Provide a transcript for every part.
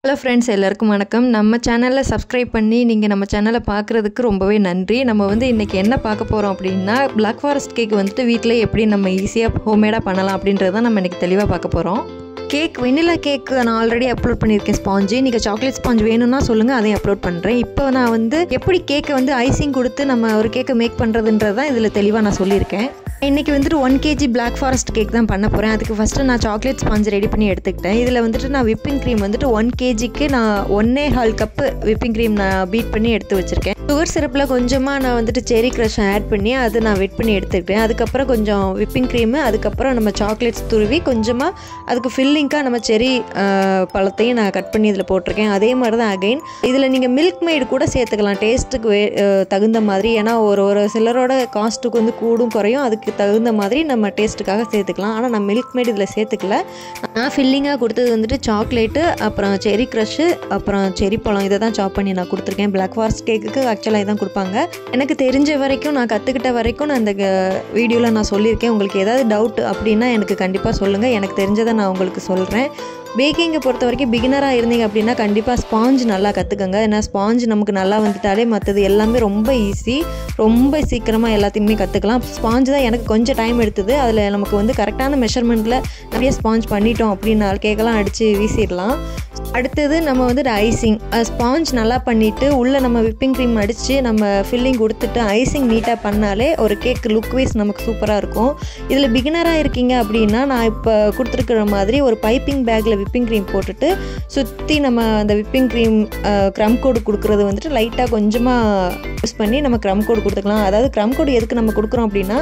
Hello friends, எல்லாருக்கும் வணக்கம். நம்ம சேனலில் சப்ஸ்கிரைப் பண்ணி நீங்கள் நம்ம சேனலை பார்க்குறதுக்கு ரொம்பவே நன்றி. நம்ம இன்றைக்கி என்ன பார்க்க போகிறோம் அப்படின்னா, பிளாக் ஃபாரஸ்ட் கேக் வீட்டில் எப்படி நம்ம ஈஸியாக ஹோம்மேடாக பண்ணலாம் அப்படின்றத நம்ம இன்றைக்கி தெளிவாக பார்க்க போகிறோம். கேக் வெனிலா கேக்கு நான் ஆல்ரெடி அப்லோட் பண்ணியிருக்கேன் ஸ்பாஞ்சு. நீங்கள் சாக்லேட் ஸ்பாஞ்ச் வேணும்னா சொல்லுங்கள், அதையும் அப்லோட் பண்ணுறேன். இப்போ நான் எப்படி கேக்கை ஐசிங் கொடுத்து நம்ம ஒரு கேக்கை மேக் பண்ணுறதுன்றது தான் இதில் தெளிவாக நான் சொல்லியிருக்கேன். இன்றைக்கி 1 kg பிளாக் ஃபாரஸ்ட் கேக் தான் பண்ண போகிறேன். அதுக்கு ஃபஸ்ட்டு நான் சாக்லேட் ஸ்பாஞ்ச் ரெடி பண்ணி எடுத்துக்கிட்டேன். இதில் நான் விப்பிங் க்ரீம் 1 kgக்கு நான் 1.25 கப்பு விப்பிங் க்ரீம் நான் பீட் பண்ணி எடுத்து வச்சுருக்கேன். சுகர் சிரப்பில் கொஞ்சமாக நான் செரி க்ரஷ் ஆட் பண்ணி அது நான் வெட் பண்ணி எடுத்துக்கிட்டேன். அதுக்கப்புறம் கொஞ்சம் விப்பிங் க்ரீமு, அதுக்கப்புறம் நம்ம சாக்லேட்ஸ் துருவி கொஞ்சமாக அதுக்கு ஃபில்லிங்காக நம்ம செரி பழத்தையும் நான் கட் பண்ணி இதில் போட்டிருக்கேன். அதே மாதிரி தான் அகைன் இதில் நீங்கள் மில்க் மெய்டு கூட சேர்த்துக்கலாம் டேஸ்ட்டுக்கு தகுந்த மாதிரி. ஏன்னா ஒரு சிலரோட காஸ்ட்டுக்கு கூடும் குறையும், அதுக்கு தகுந்த மாதிரி நம்ம டேஸ்ட்டுக்காக சேர்த்துக்கலாம். ஆனால் நான் மில்க் மேட் இதில் சேர்த்துக்கல. நான் ஃபில்லிங்காக கொடுத்தது சாக்லேட்டு, அப்புறம் செரி க்ரஷ்ஷு, அப்புறம் செரி பழம், இதை தான் சாப் பண்ணி நான் கொடுத்துருக்கேன். பிளாக் ஃபாரஸ்ட் கேக்குக்கு ஆக்சுவலாக இதான் கொடுப்பாங்க. எனக்கு தெரிஞ்ச வரைக்கும், நான் கற்றுக்கிட்ட வரைக்கும் நான் இந்த வீடியோவில் நான் சொல்லியிருக்கேன். உங்களுக்கு ஏதாவது டவுட் அப்படின்னா எனக்கு கண்டிப்பாக சொல்லுங்கள். எனக்கு தெரிஞ்சதை நான் உங்களுக்கு சொல்கிறேன். பேக்கிங்கை பொறுத்த வரைக்கும் பிகினராக இருந்தீங்க அப்படின்னா கண்டிப்பாக ஸ்பாஞ்ச் நல்லா கற்றுக்கங்க. ஏன்னா ஸ்பாஞ்ச் நமக்கு நல்லா வந்துட்டாலே மற்றது எல்லாமே ரொம்ப ஈஸி, ரொம்ப சீக்கிரமாக எல்லாத்தையுமே கற்றுக்கலாம். ஸ்பாஞ்ச் தான் எனக்கு கொஞ்சம் டைம் எடுத்தது. அதில் நமக்கு கரெக்டான மெஷர்மெண்ட்டில் நிறைய ஸ்பாஞ்ச் பண்ணிட்டோம் அப்படின்னா கேக்கெல்லாம் அடித்து வீசிடலாம். அடுத்தது நம்ம ஐசிங் ஸ்பாஞ்ச் நல்லா பண்ணிவிட்டு உள்ளே நம்ம விப்பிங் க்ரீம் அடித்து நம்ம ஃபில்லிங் கொடுத்துட்டு ஐசிங் நீட்டாக பண்ணாலே ஒரு கேக் லுக் வைஸ் நமக்கு சூப்பராக இருக்கும். இதில் பிகினராக இருக்கீங்க அப்படின்னா நான் இப்போ கொடுத்துருக்குற மாதிரி ஒரு பைப்பிங் பேக்கில் விப்பிங் க்ரீம் போட்டுட்டு சுற்றி நம்ம அந்த விப்பிங் க்ரீம் க்ரம் கோடு கொடுக்குறது லைட்டாக கொஞ்சமாக யூஸ் பண்ணி நம்ம க்ரம் கோடு கொடுத்துக்கலாம். அதாவது க்ரம் கோடு எதுக்கு நம்ம கொடுக்குறோம் அப்படின்னா,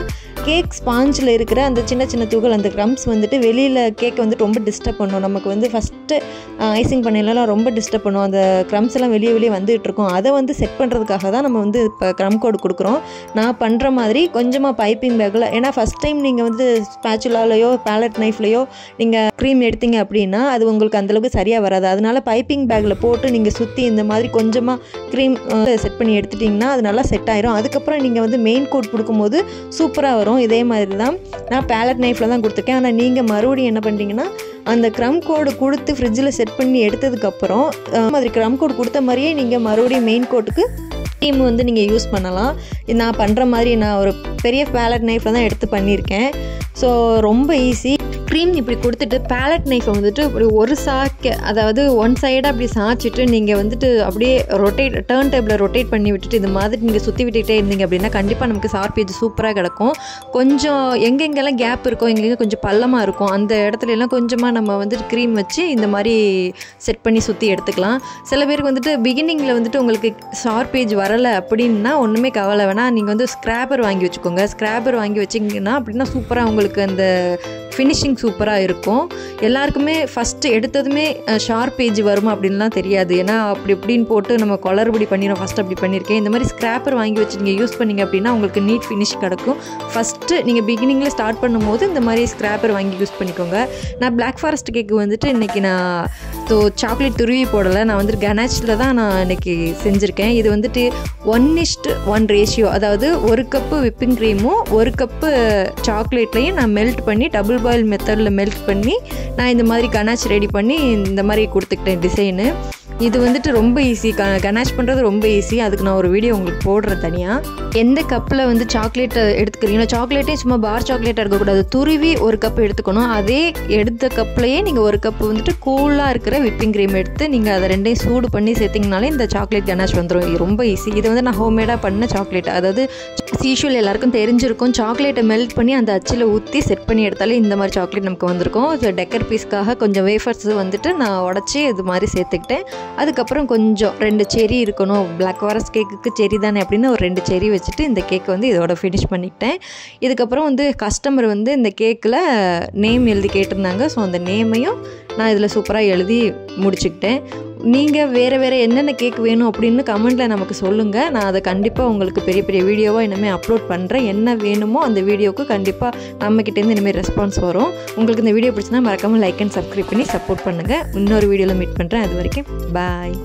கேக் ஸ்பாஞ்சில் இருக்கிற அந்த சின்ன சின்ன தூகள், அந்த க்ரம்ஸ் வெளியில் கேக் ரொம்ப டிஸ்டர்ப் பண்ணும். நமக்கு ஃபஸ்ட்டு ஐசிங் பண்ணலாம் ரொம்ப டிஸ்டர்ப் பண்ணும். அந்த க்ரம்ஸ் எல்லாம் வெளியே வந்துகிட்டு இருக்கும். அதை செட் பண்ணுறதுக்காக தான் நம்ம இப்போ க்ரம் கோடு கொடுக்குறோம். நான் பண்ணுற மாதிரி கொஞ்சமாக பைப்பிங் பேக்கில், ஏன்னா ஃபஸ்ட் டைம் நீங்கள் ஸ்பேச்சுலாலையோ பேலட் நைஃப்லையோ நீங்கள் க்ரீம் எடுத்தீங்க அப்படின்னா அது உங்களுக்கு அந்தளவுக்கு சரியாக வராது. அதனால் பைப்பிங் பேக்கில் போட்டு நீங்கள் சுற்றி இந்த மாதிரி கொஞ்சமாக க்ரீம் செட் பண்ணி எடுத்துட்டிங்கன்னா அது நல்லா செட் ஆயிரும். அதுக்கப்புறம் நீங்கள் மெயின் கோட் கொடுக்கும்போது சூப்பராக வரும். இதே மாதிரி தான் நான் பேலட் நைஃப்பில் தான் கொடுத்துருக்கேன். ஆனால் நீங்கள் மறுபடியும் என்ன பண்ணுறீங்கன்னா, அந்த க்ரம் கோடு கொடுத்து ஃப்ரிட்ஜில் செட் பண்ணி எடுத்ததுக்கப்புறம் மாதிரி க்ரம் கோடு கொடுத்த மாதிரியே நீங்கள் மறுபடியும் மெயின் கோட்டுக்கு க்ரீம் நீங்கள் யூஸ் பண்ணலாம். நான் பண்ணுற மாதிரி நான் ஒரு பெரிய பேலட் நைஃப்பில் தான் எடுத்து பண்ணியிருக்கேன். ஸோ ரொம்ப ஈஸி. க்ரீம் இப்படி கொடுத்துட்டு பேலட் நைஃபை இப்படி ஒரு அதாவது ஒன் சைடாக அப்படி சாய்ச்சிட்டு நீங்கள் அப்படியே டர்ன் டேபிளில் ரொட்டேட் பண்ணி விட்டுட்டு இது மாதிரி நீங்கள் சுற்றி விட்டுக்கிட்டே இருந்தீங்க அப்படின்னா கண்டிப்பாக நமக்கு ஷார்ப் எட்ஜ் சூப்பராக கிடக்கும். கொஞ்சம் எங்கெங்கெல்லாம் கேப் இருக்கும், எங்கெங்கே கொஞ்சம் பள்ளமாக இருக்கும், அந்த இடத்துல எல்லாம் கொஞ்சமாக நம்ம க்ரீம் வச்சு இந்த மாதிரி செட் பண்ணி சுற்றி எடுத்துக்கலாம். சில பேருக்கு பிகினிங்கில் உங்களுக்கு ஷார்ப் எட்ஜ் வரலை அப்படின்னா ஒன்றுமே கவலை வேணாம். நீங்கள் ஸ்க்ராப்பர் வாங்கி வச்சுக்கோங்க. ஸ்க்ராப்பர் வாங்கி வச்சிங்கன்னா அப்படின்னா சூப்பராக உங்களுக்கு அந்த ஃபினிஷிங் சூப்பராக இருக்கும். எல்லாருக்குமே ஃபஸ்ட்டு எடுத்ததுமே ஷார்ப் ஏஜ் வருமா அப்படின்லாம் தெரியாது. ஏன்னா அப்படி இப்படின்னு போட்டு நம்ம குளறுபடி பண்ணிடும். ஃபஸ்ட்டு அப்படி பண்ணியிருக்கேன். இந்த மாதிரி ஸ்க்ராப்பர் வாங்கி வச்சு நீங்கள் யூஸ் பண்ணிங்க அப்படின்னா உங்களுக்கு நீட் ஃபினிஷ் கிடக்கும். ஃபஸ்ட்டு நீங்கள் பிகினிங்கில் ஸ்டார்ட் பண்ணும்போது இந்த மாதிரி ஸ்க்ராப்பர் வாங்கி யூஸ் பண்ணிக்கோங்க. நான் பிளாக் ஃபாரஸ்ட் கேக்கு இன்றைக்கி நான் சாக்லேட் துருவி போடலை. நான் கனாச்சில் தான் நான் இன்றைக்கி செஞ்சுருக்கேன். இது 1:1 ரேஷியோ, அதாவது 1 கப்பு விப்பிங் க்ரீமும் 1 கப்பு சாக்லேட்லையும் நான் மெல்ட் பண்ணி டபுள் பாயில் மெத்தடில் மெல்ட் பண்ணி நான் இந்த மாதிரி கனாச் ரெடி பண்ணி இந்த மாதிரி கொடுத்துக்கிட்டேன் டிசைனு. இது ரொம்ப ஈஸி. கனாச் பண்ணுறது ரொம்ப ஈஸி. அதுக்கு நான் ஒரு வீடியோ உங்களுக்கு போடுறேன் தனியாக. எந்த கப்பில் சாக்லேட்டை எடுத்துக்கிறீங்களோ, சாக்லேட்டே சும்மா பார் சாக்லேட்டாக இருக்கக்கூடாது, துருவி 1 கப் எடுத்துக்கணும். அதே எடுத்த கப்லேயே நீங்கள் 1 கப்பு கூலாக இருக்கிற விப்பிங் க்ரீம் எடுத்து நீங்கள் அதை ரெண்டையும் சூடு பண்ணி சேர்த்திங்கனாலே இந்த சாக்லேட் கனாச் வந்துடும். இது ரொம்ப ஈஸி. இது நான் ஹோம்மேடாக பண்ண சாக்லேட். அதாவது யூஷுவல் எல்லாருக்கும் தெரிஞ்சிருக்கும். சாக்லேட்டை மெல்ட் பண்ணி அந்த அச்சில் ஊற்றி செட் பண்ணி எடுத்தாலே இந்த மாதிரி சாக்லேட் நமக்கு வந்திருக்கும். ஸோ டெக்கர் பீஸ்க்காக கொஞ்சம் வேஃபர்ஸ் நான் உடச்சி இது மாதிரி சேர்த்துக்கிட்டேன். அதுக்கப்புறம் கொஞ்சம் 2 செரி இருக்கணும். பிளாக் ஃபாரஸ்ட் கேக்குக்கு செரி தானே அப்படின்னு ஒரு 2 செரி வச்சுட்டு இந்த கேக்கை இதோட ஃபினிஷ் பண்ணிக்கிட்டேன். இதுக்கப்புறம் கஸ்டமர் இந்த கேக்கில் நேம் எழுதி கேட்டிருந்தாங்க. ஸோ அந்த நேமையும் நான் இதில் சூப்பராக எழுதி முடிச்சுக்கிட்டேன். நீங்கள் வேறு என்னென்ன கேக் வேணும் அப்படின்னு கமெண்ட்டில் நமக்கு சொல்லுங்கள். நான் அதை கண்டிப்பாக உங்களுக்கு பெரிய பெரிய வீடியோவாக இனிமேல் அப்லோட் பண்ணுறேன். என்ன வேணுமோ அந்த வீடியோவுக்கு கண்டிப்பாக நம்மக்கிட்டேருந்து இனிமேல் ரெஸ்பான்ஸ் வரும். உங்களுக்கு இந்த வீடியோ பிடிச்சினா மறக்காமல் லைக் அண்ட் சப்ஸ்கிரைப் பண்ணி சப்போர்ட் பண்ணுங்கள். இன்னொரு வீடியோவில் மீட் பண்ணுறேன். அது வரைக்கும் பாய்.